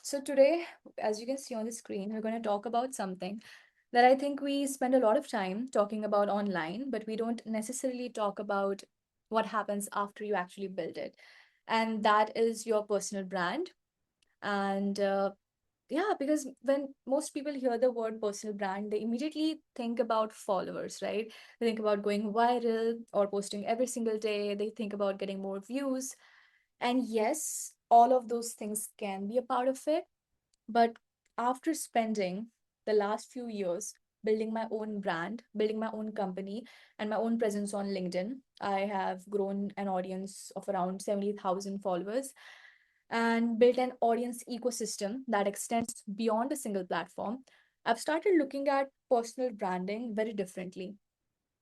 So today, as you can see on the screen, we're going to talk about something that I think we spend a lot of time talking about online, but we don't necessarily talk about what happens after you actually build it. And that is your personal brand. And yeah, because when most people hear the word personal brand, they immediately think about followers, right? They think about going viral or posting every single day. They think about getting more views. And yes, all of those things can be a part of it. But after spending the last few years building my own brand, building my own company, and my own presence on LinkedIn, I have grown an audience of around 70,000 followers and built an audience ecosystem that extends beyond a single platform. I've started looking at personal branding very differently.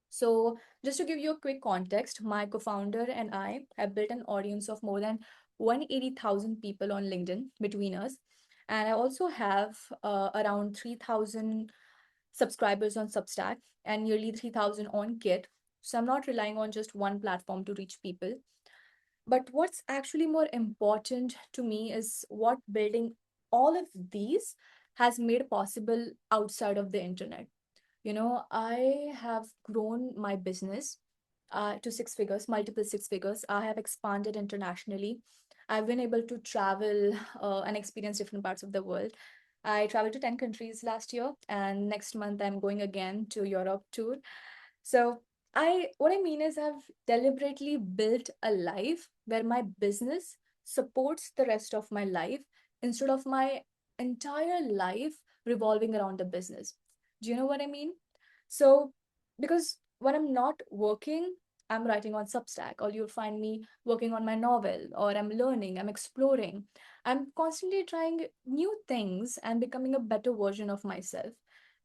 So, just to give you a quick context, my co founder and I have built an audience of more than 180,000 people on LinkedIn between us. And I also have around 3,000 subscribers on Substack and nearly 3,000 on Git. So, I'm not relying on just one platform to reach people. But what's actually more important to me is what building all of these has made possible outside of the internet. I have grown my business to six figures, multiple six figures. I have expanded internationally. I've been able to travel and experience different parts of the world. I traveled to 10 countries last year, and next month I'm going again to Europe tour. So what I mean is I've deliberately built a life where my business supports the rest of my life instead of my entire life revolving around the business. Do you know what I mean? So, because when I'm not working, I'm writing on Substack, or you'll find me working on my novel, or I'm learning, I'm exploring. I'm constantly trying new things and becoming a better version of myself.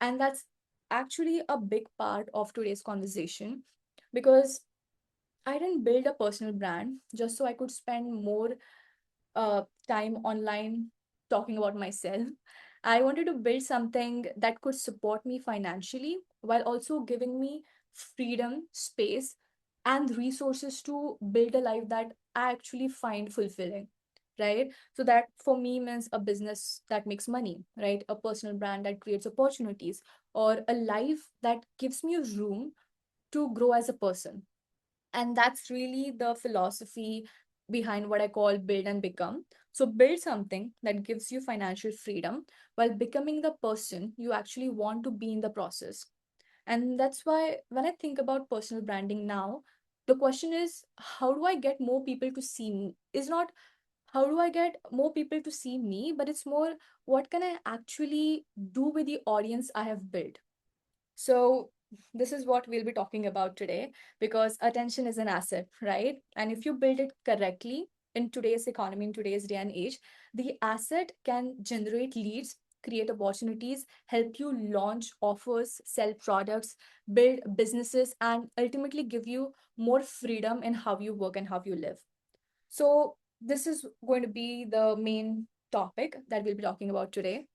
And that's actually a big part of today's conversation because I didn't build a personal brand just so I could spend more time online talking about myself. I wanted to build something that could support me financially while also giving me freedom, space, and resources to build a life that I actually find fulfilling. Right. So that for me means a business that makes money, right? A personal brand that creates opportunities, or a life that gives me room to grow as a person. And that's really the philosophy behind what I call build and become. So, build something that gives you financial freedom while becoming the person you actually want to be in the process. And that's why when I think about personal branding now, the question is, how do I get more people to see me? Is not how do I get more people to see me, but it's more what can I actually do with the audience I have built. So, this is what we'll be talking about today because attention is an asset, right? And if you build it correctly in today's economy, in today's day and age, the asset can generate leads, create opportunities, help you launch offers, sell products, build businesses, and ultimately give you more freedom in how you work and how you live. So, this is going to be the main topic that we'll be talking about today.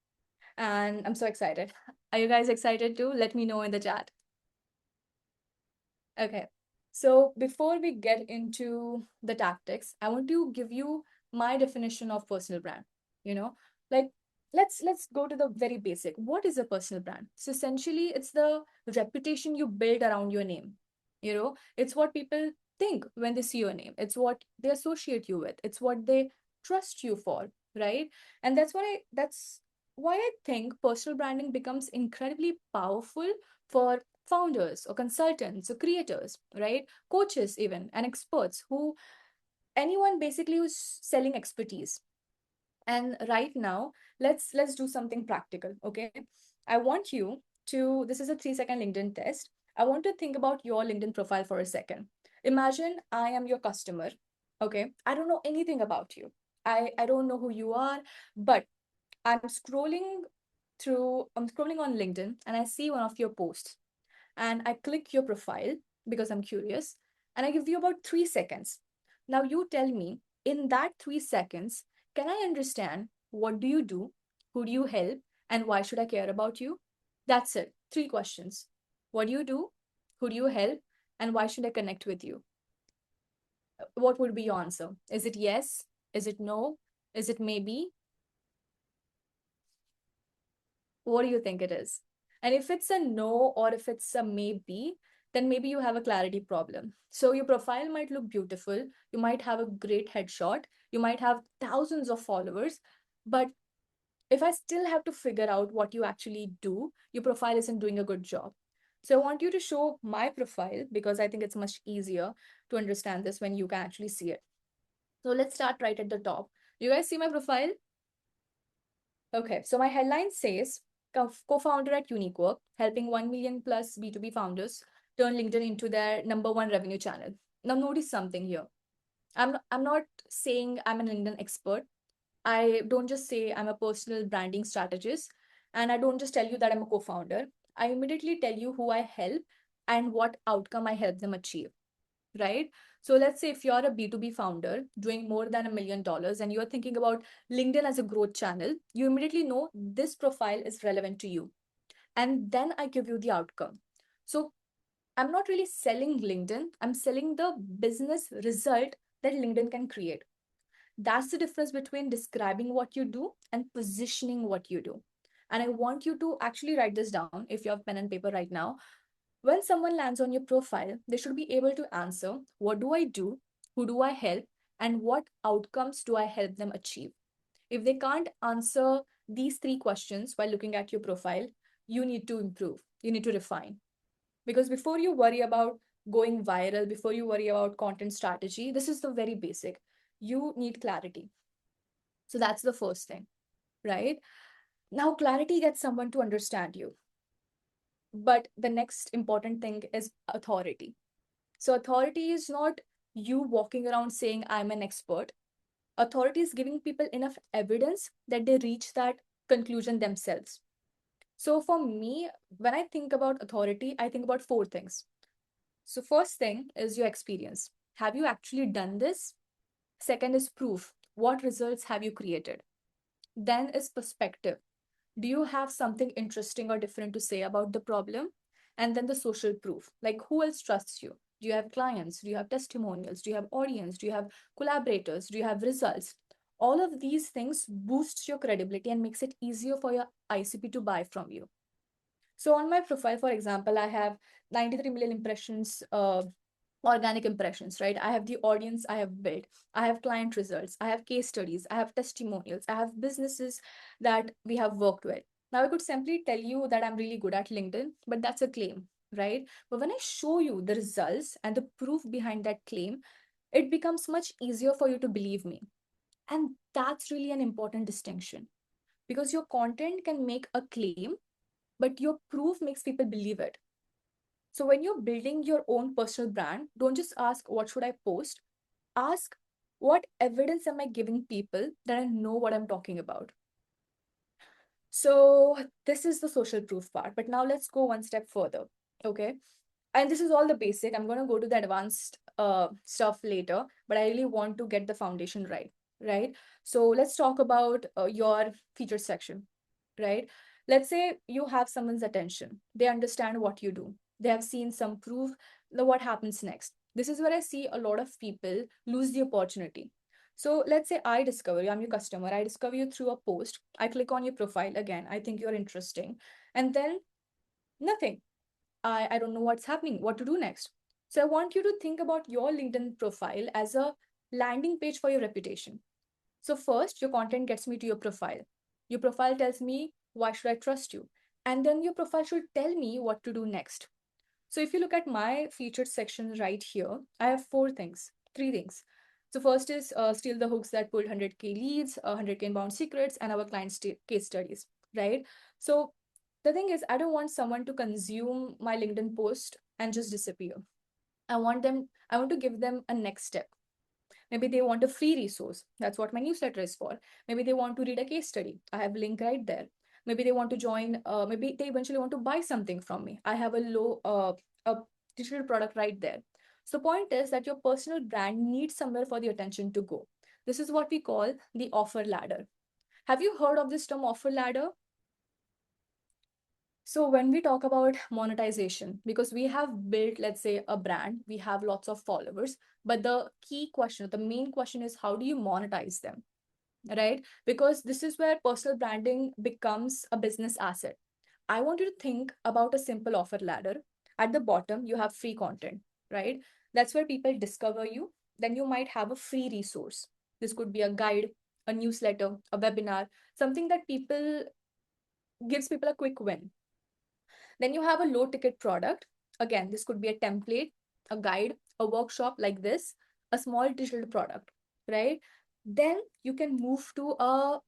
And I'm so excited. Are you guys excited too? Let me know in the chat. Okay. So before we get into the tactics, I want to give you my definition of personal brand. You know, like let's go to the very basic. What is a personal brand? So essentially it's the reputation you build around your name. It's what people think when they see your name. It's what they associate you with. It's what they trust you for, right? And that's why I think personal branding becomes incredibly powerful for founders or consultants or creators, right? Coaches, even, and experts who anyone basically who's selling expertise. And right now, let's do something practical, okay? I want you to, this is a 3-second LinkedIn test. I want to think about your LinkedIn profile for a second. Imagine I am your customer, okay? I don't know anything about you. I don't know who you are, but I'm scrolling on LinkedIn and I see one of your posts and I click your profile because I'm curious and I give you about 3 seconds. Now you tell me in that 3 seconds, can I understand what do you do? Who do you help? And why should I care about you? That's it. 3 questions. What do you do? Who do you help? And why should I connect with you? What would be your answer? Is it yes? Is it no? Is it maybe? What do you think it is? And if it's a no or if it's a maybe, then maybe you have a clarity problem. So your profile might look beautiful, you might have a great headshot, you might have thousands of followers, but if I still have to figure out what you actually do, your profile isn't doing a good job. So I want you to show my profile because I think it's much easier to understand this when you can actually see it. So let's start right at the top. You guys see my profile? Okay, so my headline says co-founder at Uniquework, helping 1 million plus B2B founders turn LinkedIn into their number one revenue channel. Now notice something here. I'm not saying I'm an LinkedIn expert. I don't just say I'm a personal branding strategist, and I don't just tell you that I'm a co-founder. I immediately tell you who I help and what outcome I help them achieve, right? So let's say if you're a B2B founder doing more than $1 million and you're thinking about LinkedIn as a growth channel, you immediately know this profile is relevant to you. And then I give you the outcome. So I'm not really selling LinkedIn, I'm selling the business result that LinkedIn can create. That's the difference between describing what you do and positioning what you do. And I want you to actually write this down if you have pen and paper right now. When someone lands on your profile, they should be able to answer, what do I do? Who do I help? And what outcomes do I help them achieve? If they can't answer these three questions while looking at your profile, you need to improve. You need to refine. Because before you worry about going viral, before you worry about content strategy, this is the very basic. You need clarity. So that's the first thing, right? Now, clarity gets someone to understand you. But the next important thing is authority. So, authority is not you walking around saying, I'm an expert. Authority is giving people enough evidence that they reach that conclusion themselves. So, for me, when I think about authority, I think about four things. So, first thing is your experience. Have you actually done this? Second is proof. What results have you created? Then is perspective. Do you have something interesting or different to say about the problem? And then the social proof, like who else trusts you? Do you have clients? Do you have testimonials? Do you have audience? Do you have collaborators? Do you have results? All of these things boosts your credibility and makes it easier for your ICP to buy from you. So on my profile, for example, I have 93 million impressions, organic impressions, right? I have the audience I have built. I have client results. I have case studies. I have testimonials. I have businesses that we have worked with. Now, I could simply tell you that I'm really good at LinkedIn, but that's a claim, right? But when I show you the results and the proof behind that claim, it becomes much easier for you to believe me. And that's really an important distinction because your content can make a claim, but your proof makes people believe it. So when you're building your own personal brand, don't just ask, what should I post? Ask, what evidence am I giving people that I know what I'm talking about? So this is the social proof part. But now let's go one step further. Okay. And this is all the basic. I'm going to go to the advanced stuff later, but I really want to get the foundation right. Right. So let's talk about your feature section. Right. Let's say you have someone's attention. They understand what you do. They have seen some proof. Now, what happens next? This is where I see a lot of people lose the opportunity. So let's say I discover you, I'm your customer. I discover you through a post. I click on your profile again. I think you're interesting. And then nothing. I don't know what's happening, what to do next. So I want you to think about your LinkedIn profile as a landing page for your reputation. So first, your content gets me to your profile. Your profile tells me why should I trust you? And then your profile should tell me what to do next. So if you look at my featured section right here, I have three things. So first is steal the hooks that pulled 100K leads, 100K inbound secrets, and our client case studies, right? So the thing is, I don't want someone to consume my LinkedIn post and just disappear. I want to give them a next step. Maybe they want a free resource. That's what my newsletter is for. Maybe they want to read a case study. I have a link right there. Maybe they want to join, maybe they eventually want to buy something from me. I have a digital product right there. So point is that your personal brand needs somewhere for the attention to go. This is what we call the offer ladder. Have you heard of this term offer ladder? So when we talk about monetization, because we have built, let's say, a brand, we have lots of followers, but the key question, the main question is how do you monetize them? right? Because this is where personal branding becomes a business asset. I want you to think about a simple offer ladder. At the bottom, you have free content, right? That's where people discover you. Then you might have a free resource. This could be a guide, a newsletter, a webinar, something that people gives people a quick win. Then you have a low ticket product. Again, this could be a template, a guide, a workshop like this, a small digital product, right? Then you can move to a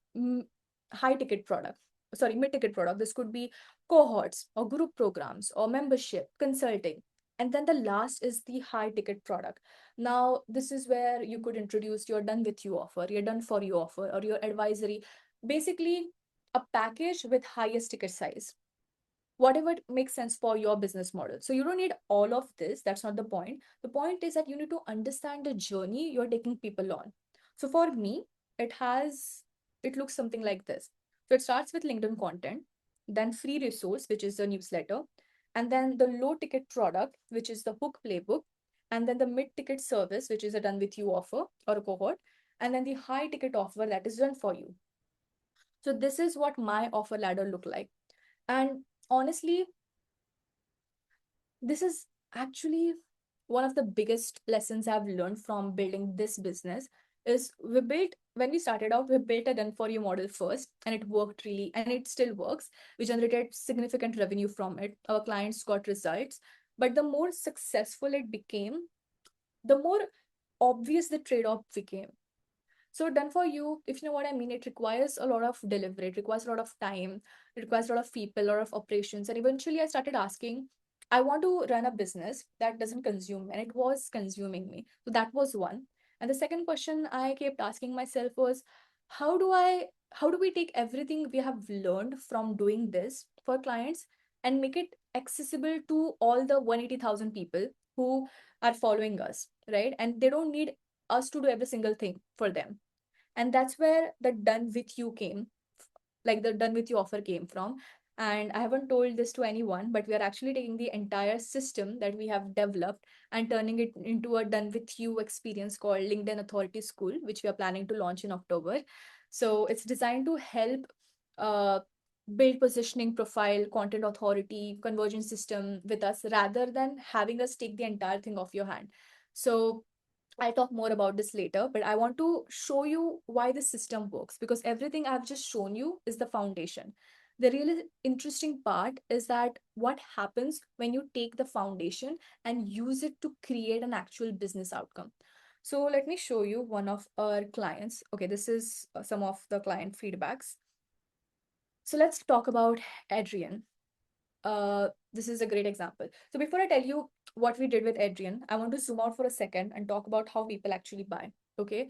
high ticket product, sorry, mid ticket product. This could be cohorts or group programs or membership, consulting. And then the last is the high ticket product. Now, this is where you could introduce your done with you offer, your done for you offer, or your advisory. Basically, a package with highest ticket size, whatever makes sense for your business model. So you don't need all of this. That's not the point. The point is that you need to understand the journey you're taking people on. So for me, it looks something like this. So it starts with LinkedIn content, then free resource, which is the newsletter, and then the low ticket product, which is the hook playbook, and then the mid ticket service, which is a done with you offer or a cohort, and then the high ticket offer that is done for you. So this is what my offer ladder look like. And honestly, this is actually one of the biggest lessons I've learned from building this business. Is we built when we started out, we built a done for you model first, and it worked really, and it still works. We generated significant revenue from it. Our clients got results. But the more successful it became, the more obvious the trade-off became. So done for you, if you know what I mean, it requires a lot of delivery, it requires a lot of time, it requires a lot of people, a lot of operations. And eventually I started asking, I want to run a business that doesn't consume, and it was consuming me. So that was one. And the second question I kept asking myself was, how do I how do we take everything we have learned from doing this for clients and make it accessible to all the 180,000 people who are following us, right? And they don't need us to do every single thing for them. And that's where the done with you came, like the done with you offer came from. And I haven't told this to anyone, but we are actually taking the entire system that we have developed and turning it into a done with you experience called LinkedIn Authority School, which we are planning to launch in October. So it's designed to help uh, build positioning, profile, content authority, conversion system with us, rather than having us take the entire thing off your hand. So I'll talk more about this later, but I want to show you why the system works, because everything I've just shown you is the foundation. The really interesting part is that what happens when you take the foundation and use it to create an actual business outcome. So let me show you one of our clients. Okay, this is some of the client feedbacks. So let's talk about Adrian. This is a great example. So before I tell you what we did with Adrian, I want to zoom out for a second and talk about how people actually buy. Okay.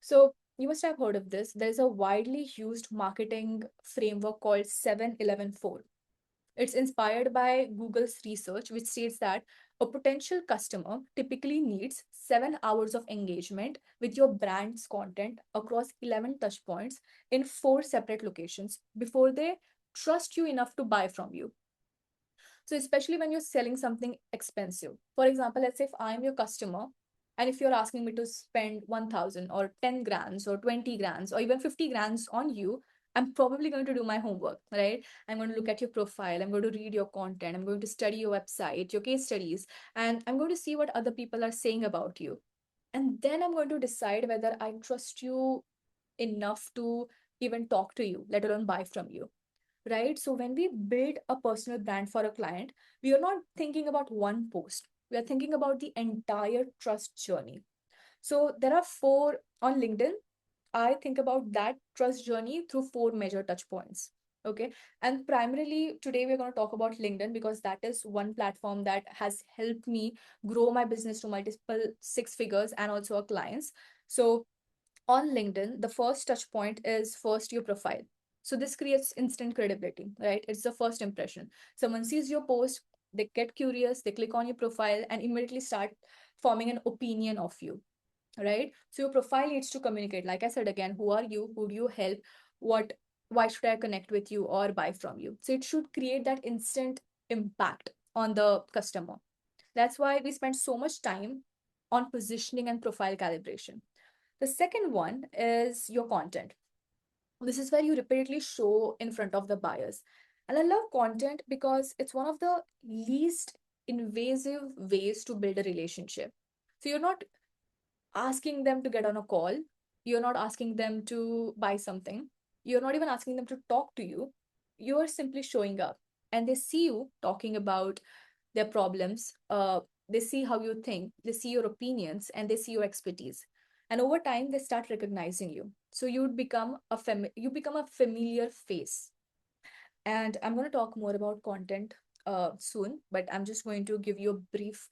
So you must have heard of this. There's a widely used marketing framework called 7-11-4. It's inspired by Google's research, which states that a potential customer typically needs 7 hours of engagement with your brand's content across 11 touch points in four separate locations before they trust you enough to buy from you. So especially when you're selling something expensive. For example, let's say if I'm your customer and if you're asking me to spend 1,000 or 10 grands or 20 grands or even 50 grands on you, I'm probably going to do my homework, right? I'm going to look at your profile. I'm going to read your content. I'm going to study your website, your case studies, and I'm going to see what other people are saying about you. And then I'm going to decide whether I trust you enough to even talk to you, let alone buy from you, right? So when we build a personal brand for a client, we are not thinking about one post. We are thinking about the entire trust journey. So there are four on LinkedIn. I think about that trust journey through four major touch points. Okay. And primarily today we're going to talk about LinkedIn because that is one platform that has helped me grow my business to multiple six figures and also our clients. So on LinkedIn, the first touch point is first your profile. So this creates instant credibility, right? It's the first impression. Someone sees your post, they get curious, they click on your profile and immediately start forming an opinion of you, right? So your profile needs to communicate. Like I said again, who are you? Who do you help? What why should I connect with you or buy from you? So it should create that instant impact on the customer. That's why we spend so much time on positioning and profile calibration. The second one is your content. This is where you repeatedly show in front of the buyers. And I love content because it's one of the least invasive ways to build a relationship. So you're not asking them to get on a call, you're not asking them to buy something, you're not even asking them to talk to you. You're simply showing up, and they see you talking about their problems. They see how you think, they see your opinions, and they see your expertise. And over time, they start recognizing you. So you become a familiar face. And I'm going to talk more about content soon, but I'm just going to give you a brief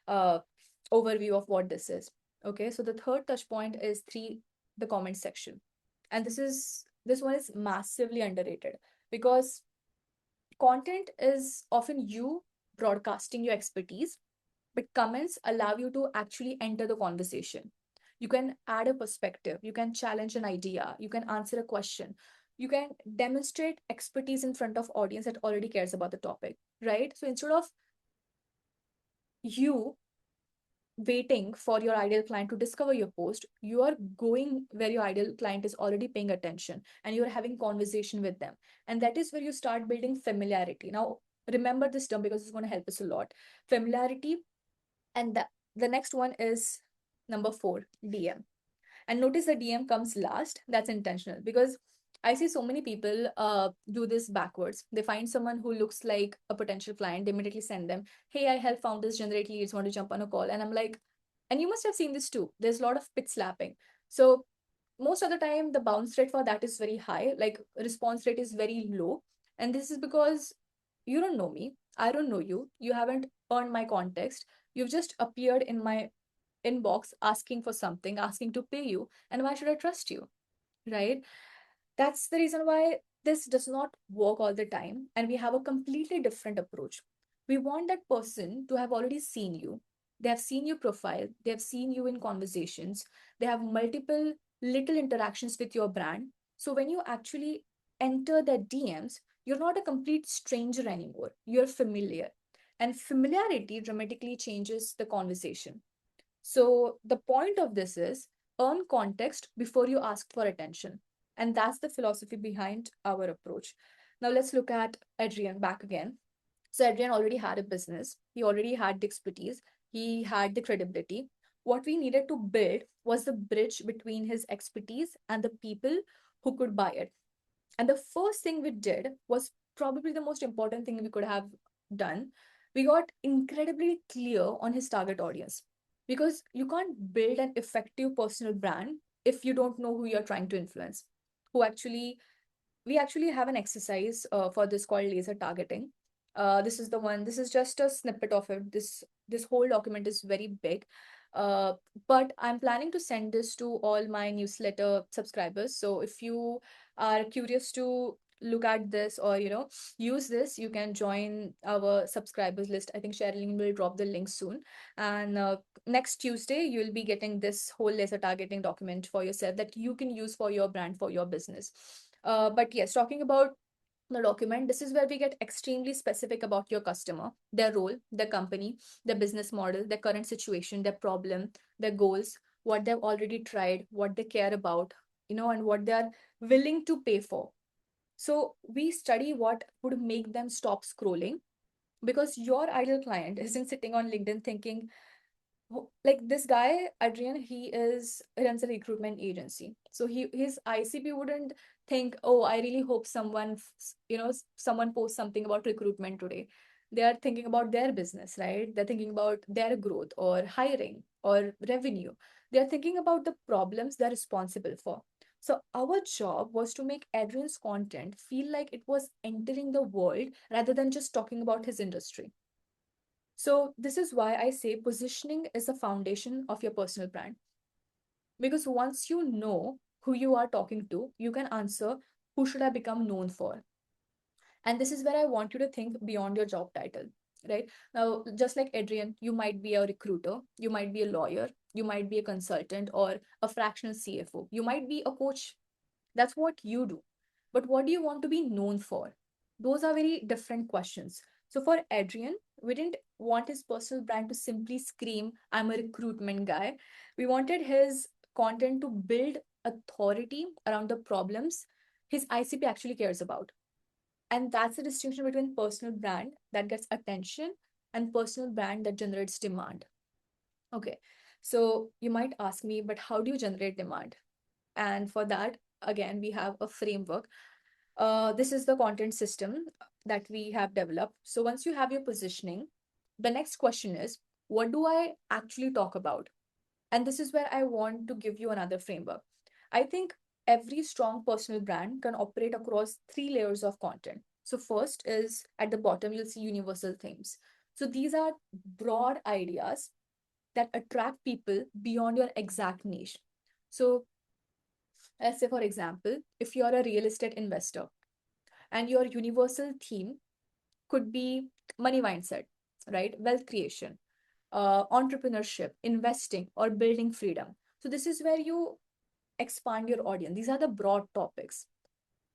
uh, overview of what this is. Okay, so the third touch point is the comment section. And this one is massively underrated because content is often you broadcasting your expertise, but comments allow you to actually enter the conversation. You can add a perspective, you can challenge an idea, you can answer a question, you can demonstrate expertise in front of audience that already cares about the topic, right? So instead of you waiting for your ideal client to discover your post, you are going where your ideal client is already paying attention and you're having conversation with them. And that is where you start building familiarity. Now remember this term because it's going to help us a lot. Familiarity. And the next one is number 4, DM. And notice the DM comes last. That's intentional because I see so many people do this backwards. They find someone who looks like a potential client. They immediately send them, hey, I help founders generate leads, want to jump on a call. And I'm like, and you must have seen this too. There's a lot of pit slapping. So most of the time, the bounce rate for that is very high. Like response rate is very low. And this is because you don't know me. I don't know you. You haven't earned my context. You've just appeared in my inbox asking for something, asking to pay you. And why should I trust you? Right? That's the reason why this does not work all the time. And we have a completely different approach. We want that person to have already seen you. They have seen your profile, they have seen you in conversations, they have multiple little interactions with your brand. So when you actually enter their DMs, you're not a complete stranger anymore. You're familiar. And familiarity dramatically changes the conversation. So the point of this is earn context before you ask for attention. And that's the philosophy behind our approach. Now let's look at Adrian back again. So Adrian already had a business, he already had the expertise, he had the credibility. What we needed to build was the bridge between his expertise and the people who could buy it. And the first thing we did was probably the most important thing we could have done. We got incredibly clear on his target audience because you can't build an effective personal brand if you don't know who you're trying to influence. Who actually, we actually have an exercise for this called laser targeting. This is the one. This is just a snippet of it. This whole document is very big, uh, but I'm planning to send this to all my newsletter subscribers. So if you are curious to look at this or use this, you can join our subscribers list. I think Sherilyn will drop the link soon, and next Tuesday you'll be getting this whole laser targeting document for yourself that you can use for your brand, for your business. But yes, talking about the document, this is where we get extremely specific about your customer, their role, their company, their business model, their current situation, their problem, their goals, what they've already tried, what they care about, and what they are willing to pay for. So we study what would make them stop scrolling, because your ideal client isn't sitting on LinkedIn thinking, like this guy Adrian, he is runs a recruitment agency, so his ICP wouldn't think, oh, I really hope someone posts something about recruitment today. They are thinking about their business, right? They're thinking about their growth or hiring or revenue. They're thinking about the problems they're responsible for. So our job was to make Adrian's content feel like it was entering the world rather than just talking about his industry. So, this is why I say positioning is the foundation of your personal brand. Because once you know who you are talking to, you can answer, who should I become known for? And this is where I want you to think beyond your job title, right? Now, just like Adrian, you might be a recruiter, you might be a lawyer, you might be a consultant or a fractional CFO, you might be a coach. That's what you do. But what do you want to be known for? Those are very different questions. So for Adrian, we didn't want his personal brand to simply scream, I'm a recruitment guy. We wanted his content to build authority around the problems his ICP actually cares about. And that's the distinction between personal brand that gets attention and personal brand that generates demand. Okay. So you might ask me, but how do you generate demand? And for that, again, we have a framework. This is the content system that we have developed. So once you have your positioning, the next question is, what do I actually talk about? And this is where I want to give you another framework. I think every strong personal brand can operate across three layers of content. So, first is at the bottom, you'll see universal themes. So, these are broad ideas that attract people beyond your exact niche. So, let's say, for example, if you're a real estate investor and your universal theme could be money mindset, right? Wealth creation, entrepreneurship, investing, or building freedom. So, this is where you expand your audience. These are the broad topics.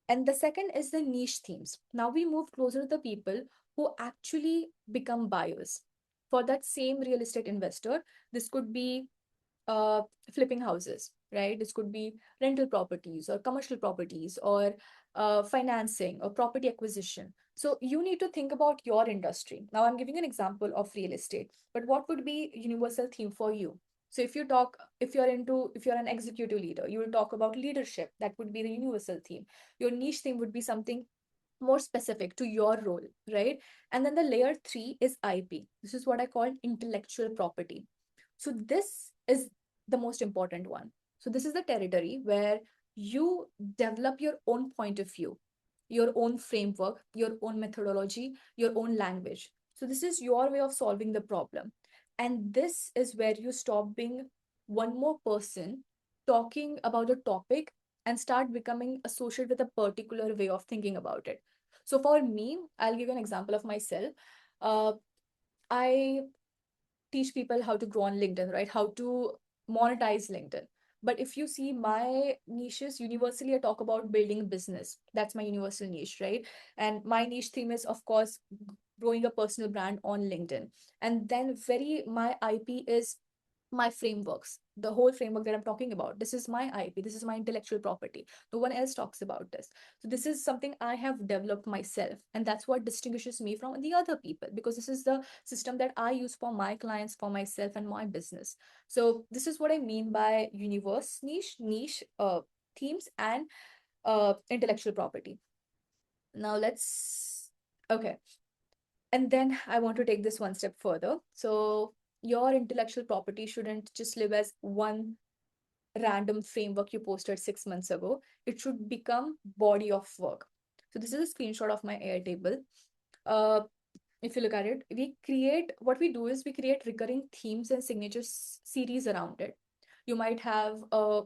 And the second is the niche themes. Now we move closer to the people who actually become buyers. For that same real estate investor, this could be uh, flipping houses, right? This could be rental properties or commercial properties or financing or property acquisition. So you need to think about your industry. Now I'm giving an example of real estate, but what would be universal theme for you? So if you're an executive leader, you will talk about leadership. That would be the universal theme. Your niche theme would be something more specific to your role, right? And then the layer three is IP. This is what I call intellectual property. So this is the most important one. So this is the territory where you develop your own point of view, your own framework, your own methodology, your own language. So this is your way of solving the problem. And this is where you stop being one more person talking about a topic and start becoming associated with a particular way of thinking about it. So for me, I'll give you an example of myself. Uh, I teach people how to grow on LinkedIn, right? How to monetize LinkedIn. But if you see my niches, universally, I talk about building business. That's my universal niche, right? And my niche theme is, of course, growing a personal brand on LinkedIn. And then my IP is my frameworks, the whole framework that I'm talking about. This is my IP, this is my intellectual property. No one else talks about this. So this is something I have developed myself. And that's what distinguishes me from the other people, because this is the system that I use for my clients, for myself, and my business. So this is what I mean by universe, niche themes, and intellectual property. Now okay. And then I want to take this one step further. So your intellectual property shouldn't just live as one random framework you posted 6 months ago. It should become body of work. So this is a screenshot of my Airtable. Uh, if you look at it, what we do is we create recurring themes and signature series around it. You might have a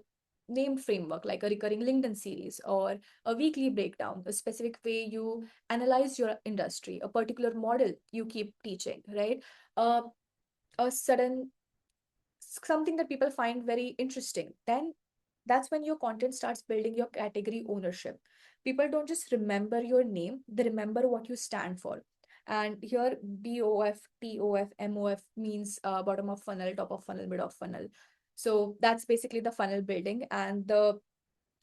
named framework like a recurring LinkedIn series or a weekly breakdown, a specific way you analyze your industry, a particular model you keep teaching, right? Uh, a sudden something that people find very interesting, then that's when your content starts building your category ownership. People don't just remember your name, they remember what you stand for. And here BOF, TOF, MOF means bottom of funnel, top of funnel, mid of funnel. So that's basically the funnel building, and the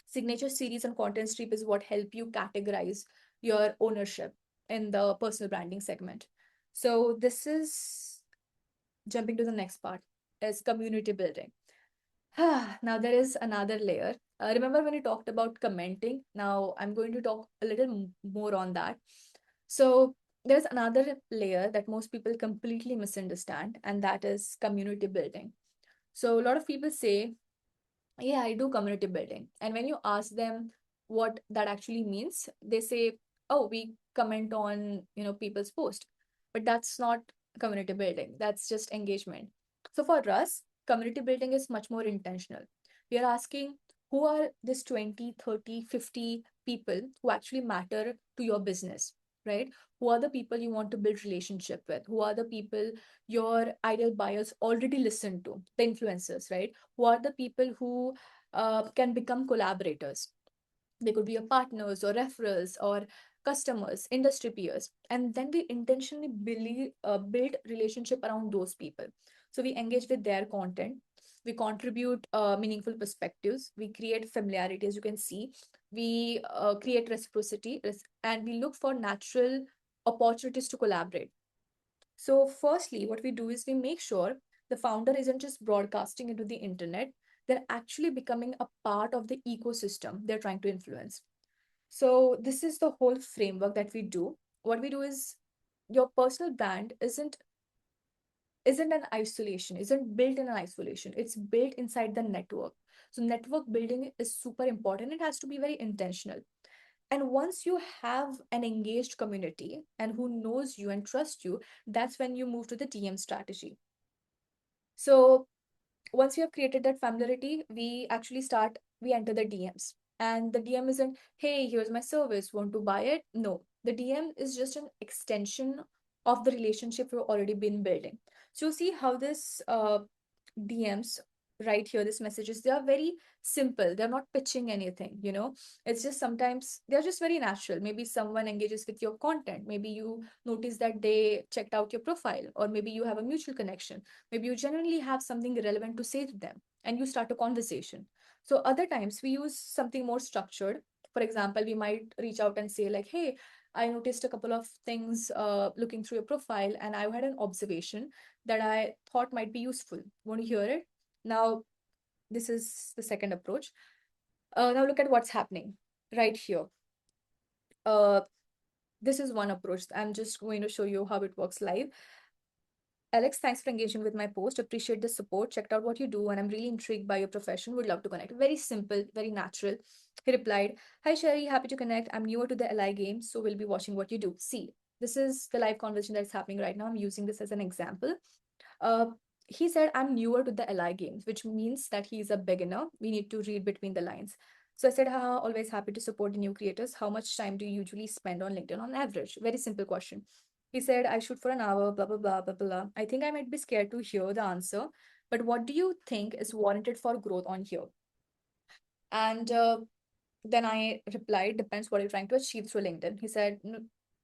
signature series and content strip is what help you categorize your ownership in the personal branding segment. So this is jumping to the next part, is community building. Now there is another layer. Remember when we talked about commenting? Now I'm going to talk a little more on that. So there's another layer that most people completely misunderstand, and that is community building. So a lot of people say, yeah, I do community building. And when you ask them what that actually means, they say, oh, we comment on, people's post. But that's not community building. That's just engagement. So for us, community building is much more intentional. We are asking, who are this 20, 30, 50 people who actually matter to your business, right? Who are the people you want to build relationship with? Who are the people your ideal buyers already listen to? The influencers, right? Who are the people who can become collaborators? They could be your partners or referrals or customers, industry peers. And then we intentionally build relationship around those people. So we engage with their content. we contribute meaningful perspectives, we create familiarity, as you can see, we create reciprocity, and we look for natural opportunities to collaborate. So, firstly, what we do is we make sure the founder isn't just broadcasting into the internet, they're actually becoming a part of the ecosystem they're trying to influence. So, this is the whole framework that we do. What we do is your personal brand isn't an isolation, isn't built in an isolation. It's built inside the network. So, network building is super important. It has to be very intentional. And once you have an engaged community and who knows you and trusts you, that's when you move to the TM strategy. So once we have created that familiarity, we enter the DMs. And the DM isn't, hey, here's my service, want to buy it? No, the DM is just an extension of the relationship we've already been building. So you see how this DMs right here, these messages, they are very simple. They're not pitching anything, you know. It's just sometimes they're just very natural. Maybe someone engages with your content. Maybe you notice that they checked out your profile, or maybe you have a mutual connection. Maybe you genuinely have something relevant to say to them and you start a conversation. So other times we use something more structured. For example, we might reach out and say, like, hey, I noticed a couple of things looking through your profile, and I had an observation that I thought might be useful. Want to hear it? Now, this is the second approach. Now, look at what's happening right here. Uh, this is one approach. I'm just going to show you how it works live. Alex, thanks for engaging with my post. Appreciate the support. Checked out what you do, and I'm really intrigued by your profession. Would love to connect. Very simple, very natural. He replied, hi, Sherry, happy to connect. I'm newer to the LI game, so we'll be watching what you do. See, this is the live conversation that's happening right now. I'm using this as an example. Uh, he said, I'm newer to the LI games, which means that he's a beginner. We need to read between the lines. So I said, haha, always happy to support the new creators. How much time do you usually spend on LinkedIn on average? Very simple question. He said, I shoot for an hour, blah, blah, blah, blah, blah. I think I might be scared to hear the answer, but what do you think is warranted for growth on here? And then I replied, depends what you're trying to achieve through LinkedIn. He said,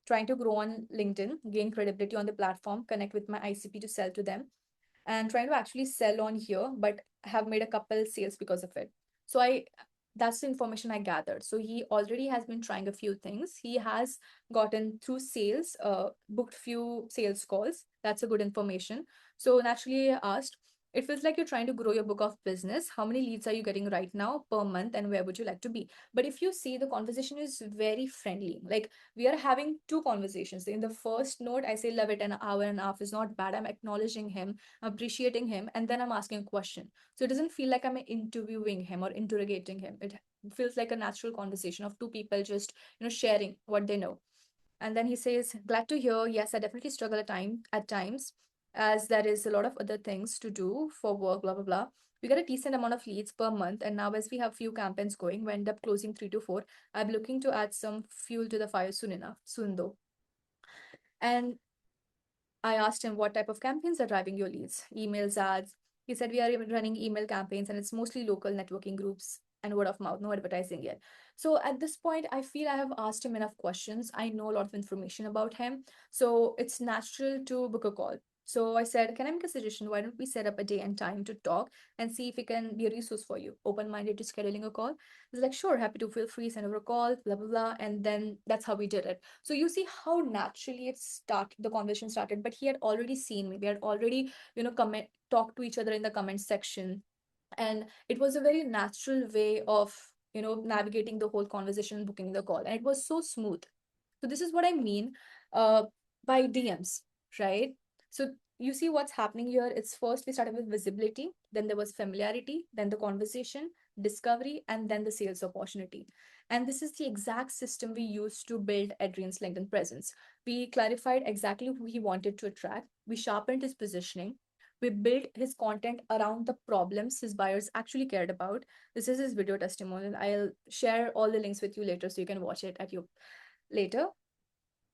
trying to grow on LinkedIn, gain credibility on the platform, connect with my ICP to sell to them, and trying to actually sell on here, but have made a couple sales because of it. So that's the information I gathered. So he already has been trying a few things. He has gotten through sales, booked few sales calls. That's a good information. So naturally I asked, it feels like you're trying to grow your book of business. How many leads are you getting right now per month, and where would you like to be? But if you see, the conversation is very friendly. Like, we are having two conversations. In the first note, I say, love it, an hour and a half is not bad. I'm acknowledging him, appreciating him, and then I'm asking a question. So it doesn't feel like I'm interviewing him or interrogating him. It feels like a natural conversation of two people just, sharing what they know. And then he says, glad to hear. Yes, I definitely struggle at times, as there is a lot of other things to do for work, blah, blah, blah. We get a decent amount of leads per month. And now, as we have few campaigns going, we end up closing 3 to 4. I'm looking to add some fuel to the fire soon though. And I asked him what type of campaigns are driving your leads, emails, ads. He said we are even running email campaigns and it's mostly local networking groups and word of mouth, no advertising yet. So at this point, I feel I have asked him enough questions. I know a lot of information about him. So it's natural to book a call. So I said, can I make a suggestion? Why don't we set up a day and time to talk and see if it can be a resource for you? Open minded to scheduling a call. He's like, sure, happy to, feel free, send over a call, blah, blah, blah. And then that's how we did it. So you see how naturally the conversation started, but he had already seen me. We had already, talked to each other in the comment section. And it was a very natural way of, navigating the whole conversation and booking the call. And it was so smooth. So this is what I mean uh, by DMs, right? So you see what's happening here. It's first we started with visibility, then there was familiarity, then the conversation, discovery, and then the sales opportunity. And this is the exact system we used to build Adrian's LinkedIn presence. We clarified exactly who he wanted to attract. We sharpened his positioning. We built his content around the problems his buyers actually cared about. This is his video testimonial. I'll share all the links with you later so you can watch it at your later.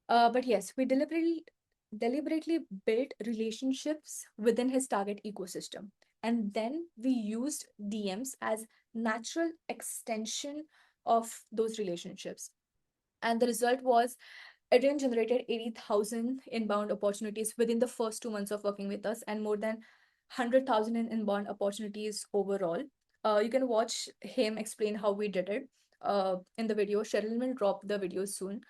But yes, we deliberately built relationships within his target ecosystem. And then we used DMs as natural extension of those relationships. And the result was Adrian generated 80,000 inbound opportunities within the first 2 months of working with us, and more than 100,000 in inbound opportunities overall. You can watch him explain how we did it in the video. Sherilyn will drop the video soon.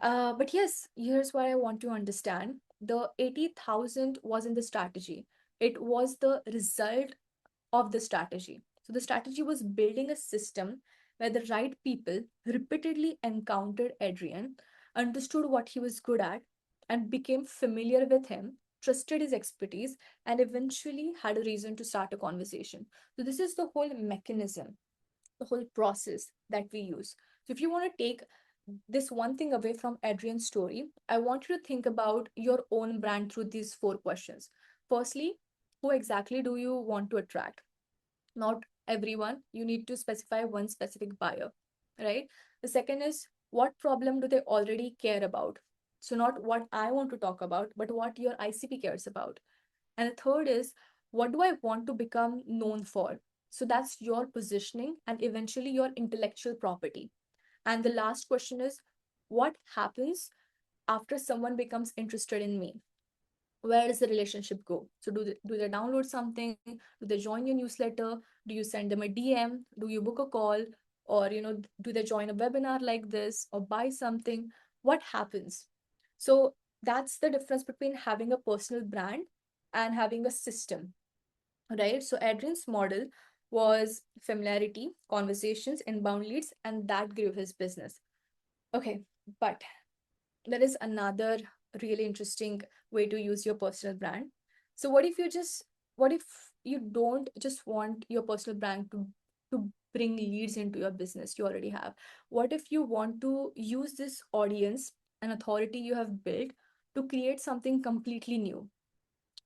But yes, here's what I want to understand. The 80,000 wasn't the strategy, it was the result of the strategy. So the strategy was building a system where the right people repeatedly encountered Adrian, understood what he was good at, and became familiar with him, trusted his expertise, and eventually had a reason to start a conversation. So this is the whole mechanism, the whole process that we use. So if you want to take this one thing away from Adrian's story, I want you to think about your own brand through these four questions. Firstly, who exactly do you want to attract? Not everyone. You need to specify one specific buyer, right? The second is, what problem do they already care about? So, not what I want to talk about, but what your ICP cares about. And the third is, what do I want to become known for? So, that's your positioning and eventually your intellectual property. And the last question is, what happens after someone becomes interested in me? Where does the relationship go? So do they download something? Do they join your newsletter? Do you send them a DM? Do you book a call? Or do they join a webinar like this or buy something? What happens? So that's the difference between having a personal brand and having a system, right? So Adrian's model was familiarity, conversations, inbound leads, and that grew his business. Okay, but there is another really interesting way to use your personal brand. So what if you don't just want your personal brand to bring leads into your business you already have? What if you want to use this audience and authority you have built to create something completely new?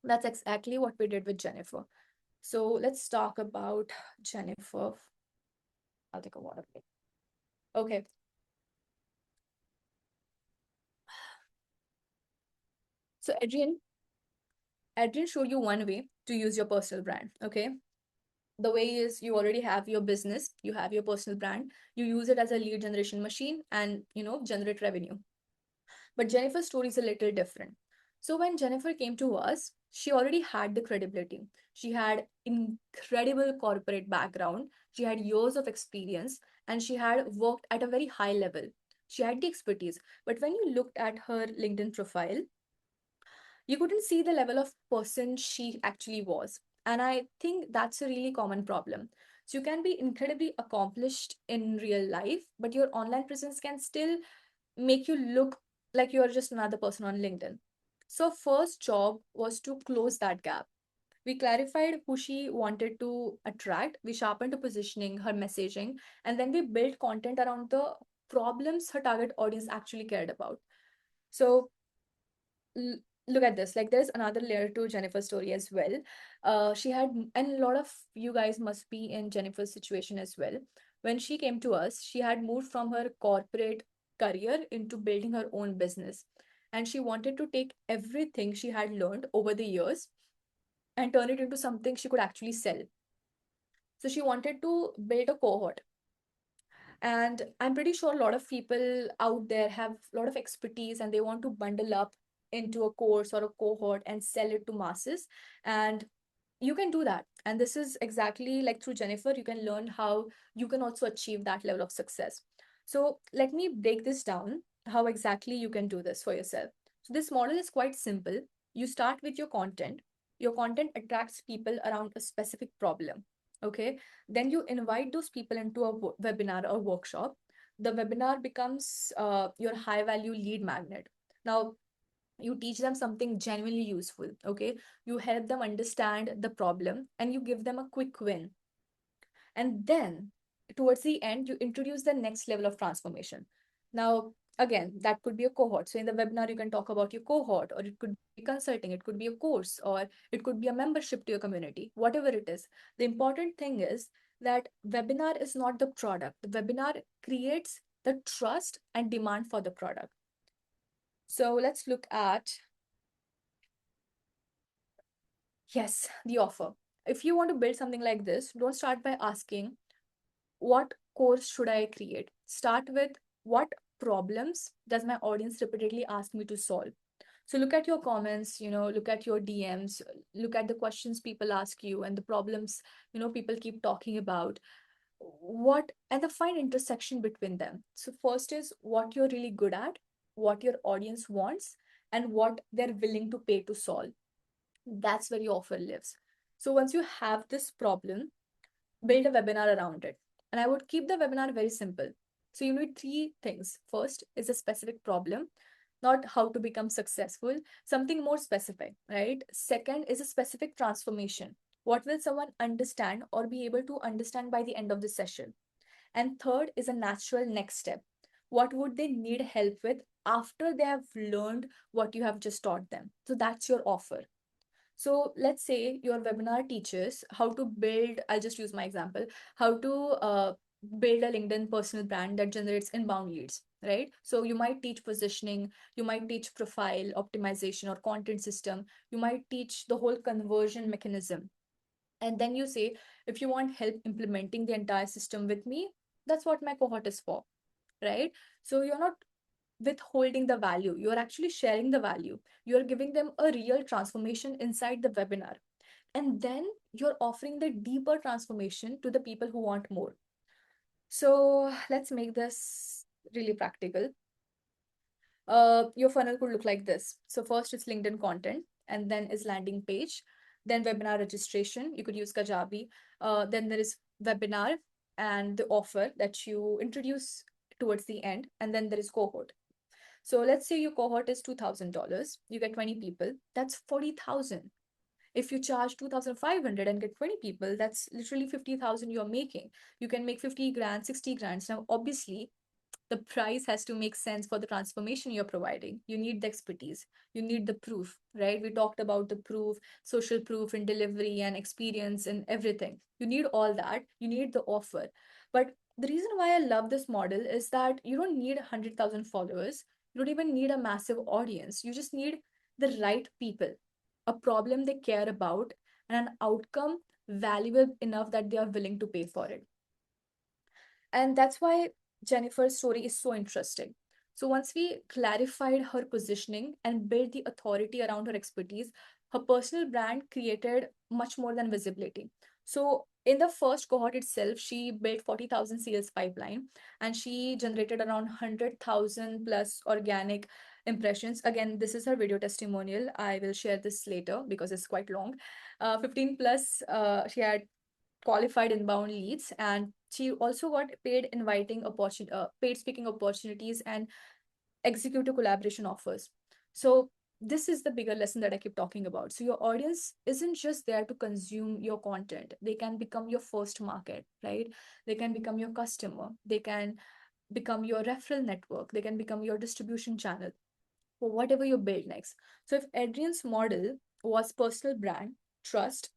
That's exactly what we did with Jennifer. So let's talk about Jennifer. I'll take a water break. Okay. So Adrian showed you one way to use your personal brand. Okay. The way is, you already have your business, you have your personal brand, you use it as a lead generation machine and generate revenue. But Jennifer's story is a little different. So when Jennifer came to us, she already had the credibility. She had incredible corporate background, she had years of experience, and she had worked at a very high level. She had the expertise. But when you looked at her LinkedIn profile, you couldn't see the level of person she actually was. And I think that's a really common problem. So you can be incredibly accomplished in real life, but your online presence can still make you look like you're just another person on LinkedIn. So first job was to close that gap. We clarified who she wanted to attract, we sharpened her positioning, her messaging, and then we built content around the problems her target audience actually cared about. So l- look at this, like there's another layer to Jennifer's story as well. She had, and a lot of you guys must be in Jennifer's situation as well. When she came to us, she had moved from her corporate career into building her own business, and she wanted to take everything she had learned over the years and turn it into something she could actually sell. So she wanted to build a cohort, and I'm pretty sure a lot of people out there have a lot of expertise and they want to bundle up into a course or a cohort and sell it to masses. And you can do that. And this is exactly like through Jennifer, you can learn how you can also achieve that level of success. So let me break this down, how exactly you can do this for yourself. So this model is quite simple. You start with your content. Your content attracts people around a specific problem. Okay. Then you invite those people into a webinar or workshop. The webinar becomes your high value lead magnet. Now, you teach them something genuinely useful. Okay. You help them understand the problem and you give them a quick win. And then towards the end, you introduce the next level of transformation. Now, again, that could be a cohort. So in the webinar, you can talk about your cohort, or it could be consulting, it could be a course, or it could be a membership to your community, whatever it is. The important thing is that webinar is not the product. The webinar creates the trust and demand for the product. So let's look at, yes, the offer. If you want to build something like this, don't start by asking, what course should I create? Start with, what problems does my audience repeatedly ask me to solve? So look at your comments, look at your DMs, look at the questions people ask you and the problems, people keep talking about. What and the fine intersection between them. So first is what you're really good at, what your audience wants, and what they're willing to pay to solve. That's where your offer lives. So once you have this problem, build a webinar around it. And I would keep the webinar very simple. So you need three things. First is a specific problem, not how to become successful, something more specific, right? Second is a specific transformation. What will someone understand or be able to understand by the end of the session? And third is a natural next step. What would they need help with after they have learned what you have just taught them? So that's your offer. So let's say your webinar teaches how to build, I'll just use my example, how to build a LinkedIn personal brand that generates inbound leads, right? So you might teach positioning, you might teach profile optimization or content system, you might teach the whole conversion mechanism. And then you say, if you want help implementing the entire system with me, that's what my cohort is for, right? So you're not withholding the value, you're actually sharing the value. You're giving them a real transformation inside the webinar. And then you're offering the deeper transformation to the people who want more. So let's make this really practical. Your funnel could look like this. So first it's LinkedIn content, and then is landing page, then webinar registration. You could use Kajabi. Then there is webinar and the offer that you introduce towards the end, and then there is cohort. So let's say your cohort is $2,000. You get 20 people. That's 40,000. If you charge 2,500 and get 20 people, that's literally 50,000 you're making. You can make 50 grand, 60 grand. Now, obviously, the price has to make sense for the transformation you're providing. You need the expertise, you need the proof, right? We talked about the proof, social proof in delivery and experience and everything. You need all that, you need the offer. But the reason why I love this model is that you don't need 100,000 followers, you don't even need a massive audience, you just need the right people, a problem they care about, and an outcome valuable enough that they are willing to pay for it. And that's why Jennifer's story is so interesting. So once we clarified her positioning and built the authority around her expertise, her personal brand created much more than visibility. So in the first cohort itself, she built 40,000 sales pipeline and she generated around 100,000 plus organic impressions. Again, this is her video testimonial. I will share this later because it's quite long. 15 plus, she had qualified inbound leads, and she also got paid speaking opportunities and executive collaboration offers. So this is the bigger lesson that I keep talking about. So your audience isn't just there to consume your content, they can become your first market, right? They can become your customer, they can become your referral network, they can become your distribution channel for whatever you build next. So if Adrian's model was personal brand, trust,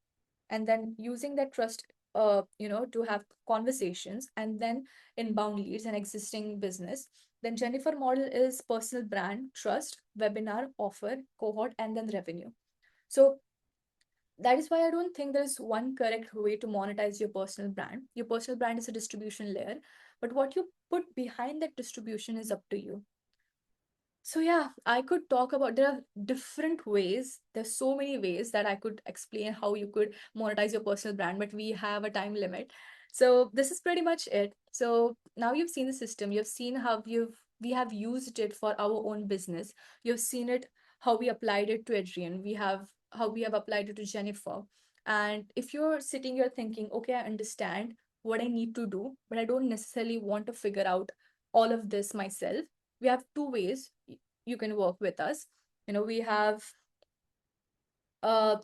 and then using that trust, to have conversations, and then inbound leads and existing business, then Jennifer model is personal brand, trust, webinar, offer, cohort, and then revenue. So that is why I don't think there's one correct way to monetize your personal brand. Your personal brand is a distribution layer, but what you put behind that distribution is up to you. So yeah, I could talk about, there are different ways. There's so many ways that I could explain how you could monetize your personal brand, but we have a time limit. So this is pretty much it. So now you've seen the system, you've seen how we have used it for our own business. You've seen it how we applied it to Adrian. We have how we have applied it to Jennifer. And if you're sitting here thinking, okay, I understand what I need to do, but I don't necessarily want to figure out all of this myself, we have two ways you can work with us. We have uh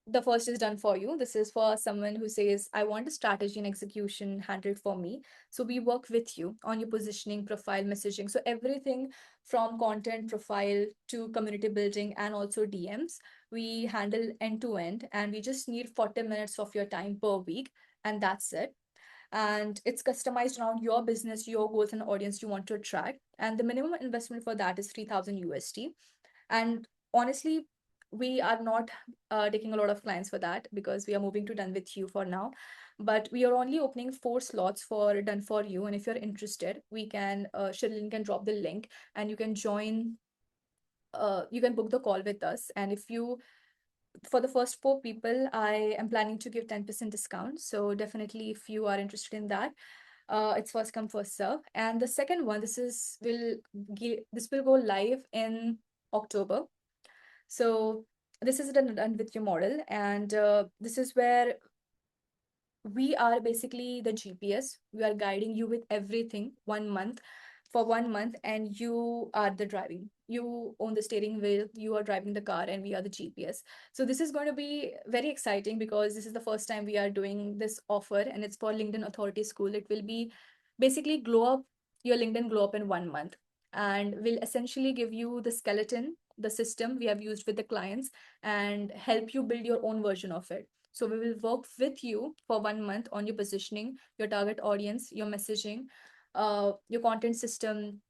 the first is done for you. This is for someone who says, I want a strategy and execution handled for me. So we work with you on your positioning, profile, messaging. So everything from content, profile to community building and also DMs, we handle end to end. And we just need 40 minutes of your time per week. And that's it. And it's customized around your business, your goals, and audience you want to attract. And the minimum investment for that is 3,000 USD. And honestly, we are not taking a lot of clients for that because we are moving to done with you for now. But we are only opening 4 slots for done for you. And if you're interested, we can, Shirley can drop the link and you can join you can book the call with us. And if you, for the first four people, I am planning to give 10% discount. So definitely, if you are interested in that, it's first come first serve. And the second one, this will go live in October. So this is done with your model, and this is where we are basically the GPS. We are guiding you with everything 1 month, for 1 month, and you are the driving. You own the steering wheel, you are driving the car, and we are the GPS. So this is going to be very exciting because this is the first time we are doing this offer, and it's for LinkedIn Authority School. It will be basically glow up your LinkedIn glow up in 1 month, and will essentially give you the skeleton, the system we have used with the clients, and help you build your own version of it. So we will work with you for 1 month on your positioning, your target audience, your messaging, your content system,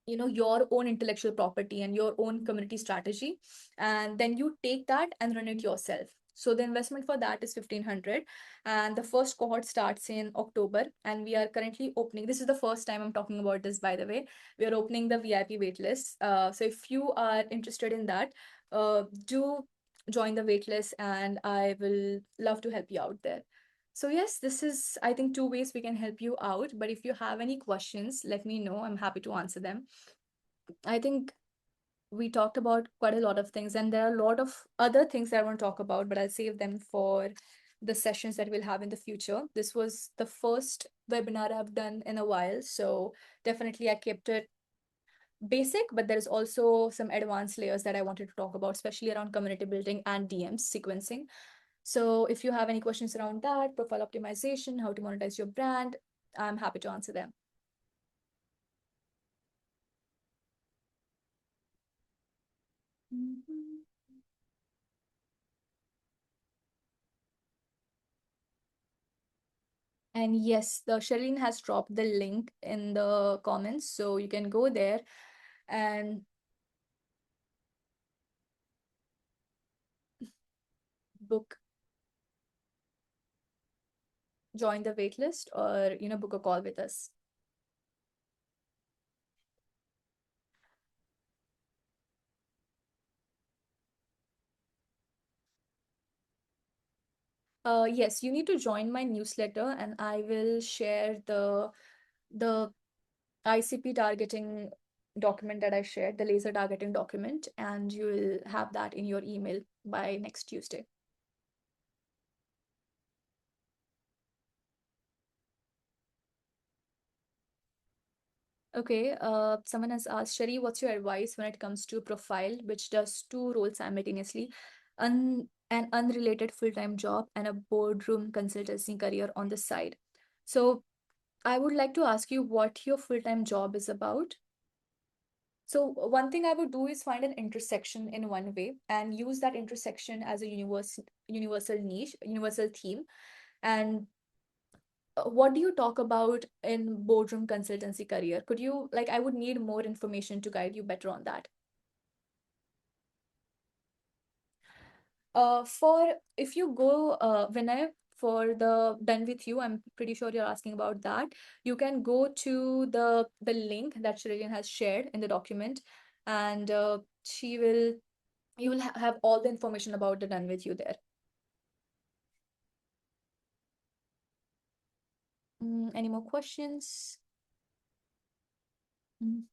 your own intellectual property and your own community strategy. And then you take that and run it yourself. So the investment for that is 1500, and the first cohort starts in October, and we are currently opening, this is the first time I'm talking about this, by the way. We are opening the VIP waitlist. So if you are interested in that, do join the waitlist, and I will love to help you out there. So yes, this is, I think, two ways we can help you out. But if you have any questions, let me know. I'm happy to answer them. I think we talked about quite a lot of things, and there are a lot of other things that I want to talk about, but I'll save them for the sessions that we'll have in the future. This was the first webinar I've done in a while, so definitely I kept it basic, but there's also some advanced layers that I wanted to talk about, especially around community building and DMs sequencing. So if you have any questions around that, profile optimization, how to monetize your brand, I'm happy to answer them. Mhm. And yes, the Sherilyn has dropped the link in the comments, so you can go there and book, join the waitlist, or book a call with us. Yes, you need to join my newsletter, and I will share the ICP targeting document that I shared, the laser targeting document, and you will have that in your email by next Tuesday. Okay, someone has asked, Sherry, what's your advice when it comes to profile, which does two roles simultaneously, an unrelated full-time job and a boardroom consultancy career on the side? So I would like to ask you what your full-time job is about. So one thing I would do is find an intersection in one way and use that intersection as a universal niche, universal theme. And what do you talk about in boardroom consultancy career? Could you, like, I would need more information to guide you better on that. For if you go, Vinay, for the done with you, I'm pretty sure you're asking about that. You can go to the link that Shirley has shared in the document, and she will you will have all the information about the done with you there. Any more questions? Mhm.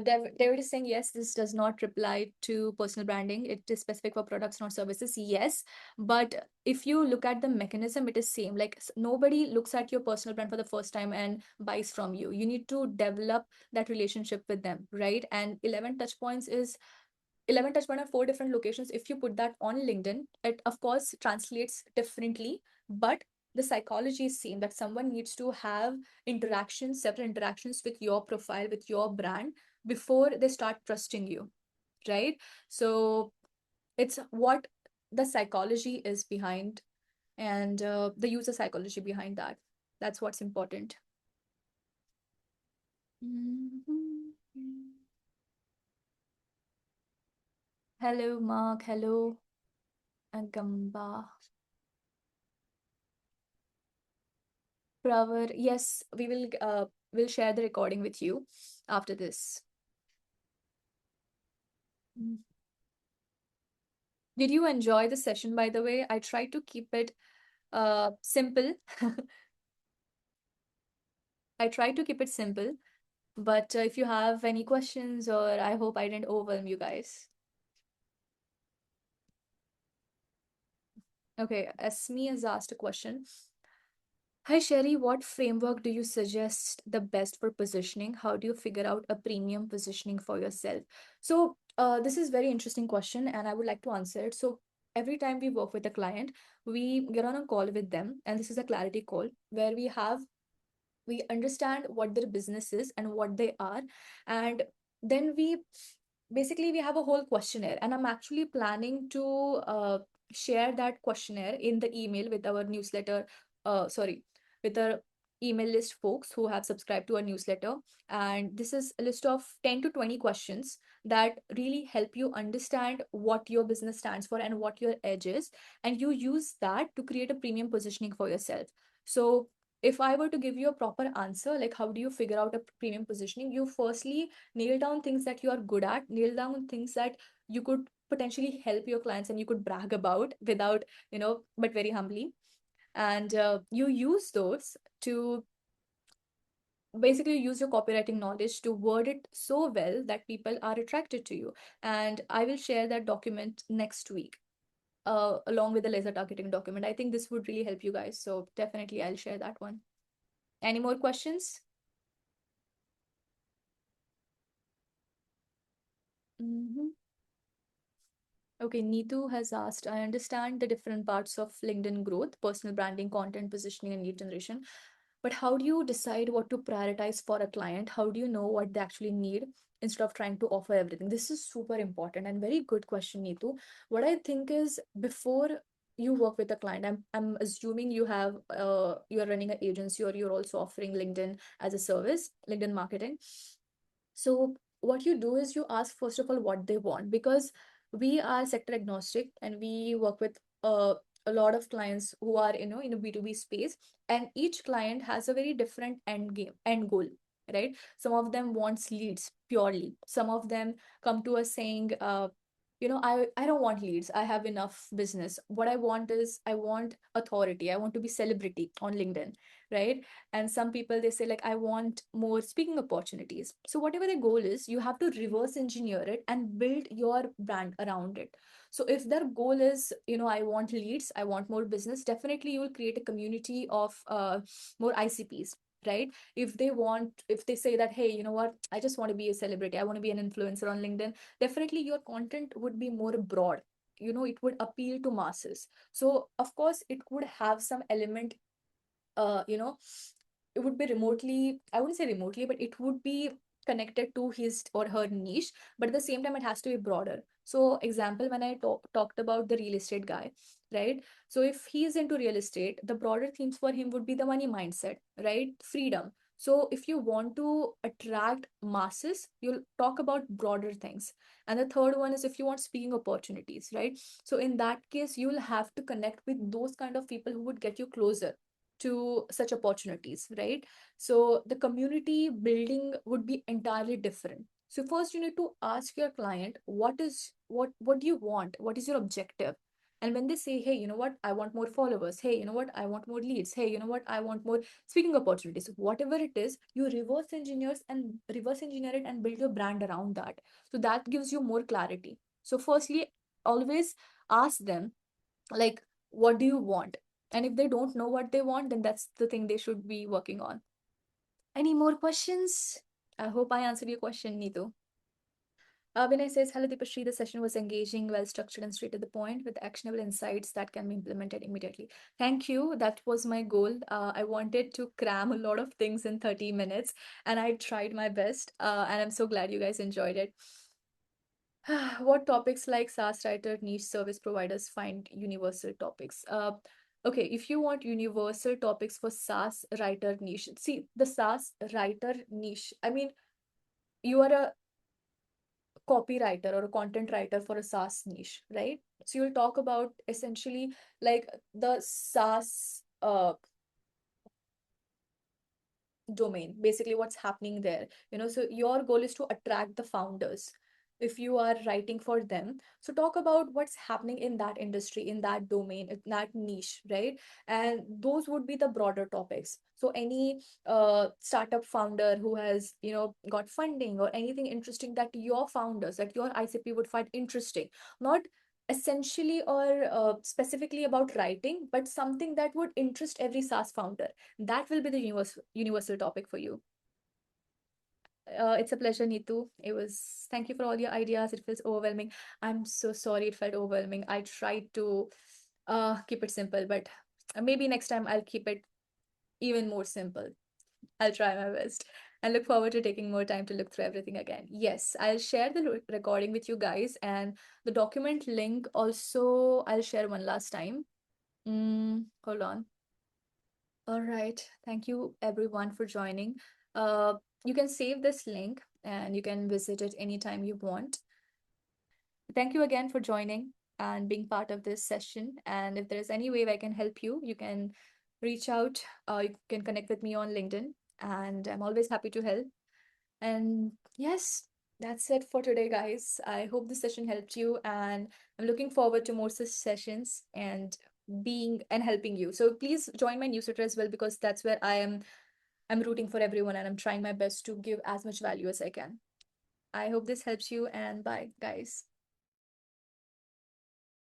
David is saying, yes, this does not reply to personal branding. It is specific for products, not services. Yes, but if you look at the mechanism, it is same. Like nobody looks at your personal brand for the first time and buys from you. You need to develop that relationship with them, right? And 11 touch points is 11 touch point on four different locations. If you put that on LinkedIn, it of course translates differently, but the psychology is same, that someone needs to have interactions, several interactions with your profile, with your brand, before they start trusting you, right? So it's what the psychology is behind, and the user psychology behind that. That's what's important. Mhm. Hello, Mark. Hello, Agamba. Pravar. Yes, we'll share the recording with you after this. Mm. Did you enjoy the session, by the way? I tried to keep it simple. I tried to keep it simple, but if you have any questions, or I hope I didn't overwhelm you guys. Okay, Esme has asked a question. Hi Sherry, what framework do you suggest the best for positioning? How do you figure out a premium positioning for yourself? So, this is very interesting question, and I would like to answer it. So, every time we work with a client, we get on a call with them, and this is a clarity call where we understand what their business is and what they are, and then we have a whole questionnaire, and I'm actually planning to share that questionnaire in the email with our newsletter, sorry, with our email list folks who have subscribed to our newsletter. And this is a list of 10 to 20 questions that really help you understand what your business stands for and what your edge is, and you use that to create a premium positioning for yourself. So if I were to give you a proper answer, like how do you figure out a premium positioning, you firstly nail down things that you are good at, nail down things that you could potentially help your clients and you could brag about without, but very humbly. And you use those to basically use your copywriting knowledge to word it so well that people are attracted to you. And I will share that document next week. Along with the laser targeting document. I think this would really help you guys. So definitely I'll share that one. Any more questions? Mhm. Okay, Neetu has asked, I understand the different parts of LinkedIn growth, personal branding, content positioning, and lead generation. But how do you decide what to prioritize for a client? How do you know what they actually need instead of trying to offer everything? This is super important and very good question, Neetu. What I think is before you work with a client, I'm assuming you're running an agency or you're also offering LinkedIn as a service, LinkedIn marketing. So what you do is you ask first of all what they want, because we are sector agnostic and we work with a lot of clients who are in a B2B space, and each client has a very different end goal, right? Some of them wants leads purely. Some of them come to us saying, I don't want leads. I have enough business. What I want is I want authority. I want to be celebrity on LinkedIn, right? And some people they say like I want more speaking opportunities. So whatever the goal is, you have to reverse engineer it and build your brand around it. So if their goal is, I want leads, I want more business, definitely you will create a community of more ICPs, right? If they say that, hey, you know what, I just want to be a celebrity, I want to be an influencer on LinkedIn, definitely your content would be more broad. It would appeal to masses. So of course it would have some element, uh you know it would be remotely, I wouldn't say remotely, but it would be connected to his or her niche, but at the same time it has to be broader. So example, when I talked about the real estate guy, right? So if he is into real estate, the broader themes for him would be the money mindset, right? Freedom. So if you want to attract masses, you'll talk about broader things. And the third one is if you want speaking opportunities, right? So in that case, you'll have to connect with those kind of people who would get you closer to such opportunities, right? So the community building would be entirely different. So first you need to ask your client, what do you want? What is your objective? And when they say, hey, you know what, I want more followers. Hey, you know what, I want more leads. Hey, you know what, I want more speaking opportunities. Whatever it is, you reverse engineer it and build your brand around that. So that gives you more clarity. So firstly, always ask them like, what do you want? And if they don't know what they want, then that's the thing they should be working on. Any more questions? I hope I answered your question, Neetu. Vinay says, hello, Deepashri. The session was engaging, well structured, and straight to the point with actionable insights that can be implemented immediately. Thank you. That was my goal. I wanted to cram a lot of things in 30 minutes, and I tried my best. And I'm so glad you guys enjoyed it. What topics like SaaS writer, niche service providers find universal topics? Okay, if you want universal topics for SaaS writer niche, see the SaaS writer niche. I mean, you are a copywriter or a content writer for a SaaS niche, right? So you'll talk about essentially like the SaaS domain, basically what's happening there. So your goal is to attract the founders if you are writing for them. So talk about what's happening in that industry, in that domain, in that niche, right? And those would be the broader topics. So any startup founder who has got funding, or anything interesting that your founders, that your ICP would find interesting, not essentially or specifically about writing, but something that would interest every SaaS founder. That will be the universal topic for you. It's a pleasure, Neetu. Thank you for all your ideas. It feels overwhelming. I'm so sorry it felt overwhelming. I tried to keep it simple, but maybe next time I'll keep it even more simple. I'll try my best and look forward to taking more time to look through everything again. Yes, I'll share the recording with you guys, and the document link also I'll share one last time. Hold on. All right. Thank you everyone for joining. Uh, you can save this link and you can visit it anytime you want. Thank you again for joining and being part of this session. And if there's any way I can help you, you can reach out. You can connect with me on LinkedIn, and I'm always happy to help. And yes, that's it for today, guys. I hope this session helped you, and I'm looking forward to more such sessions and being and helping you. So please join my newsletter as well, because that's where I'm rooting for everyone, and I'm trying my best to give as much value as I can. I hope this helps you, and bye, guys.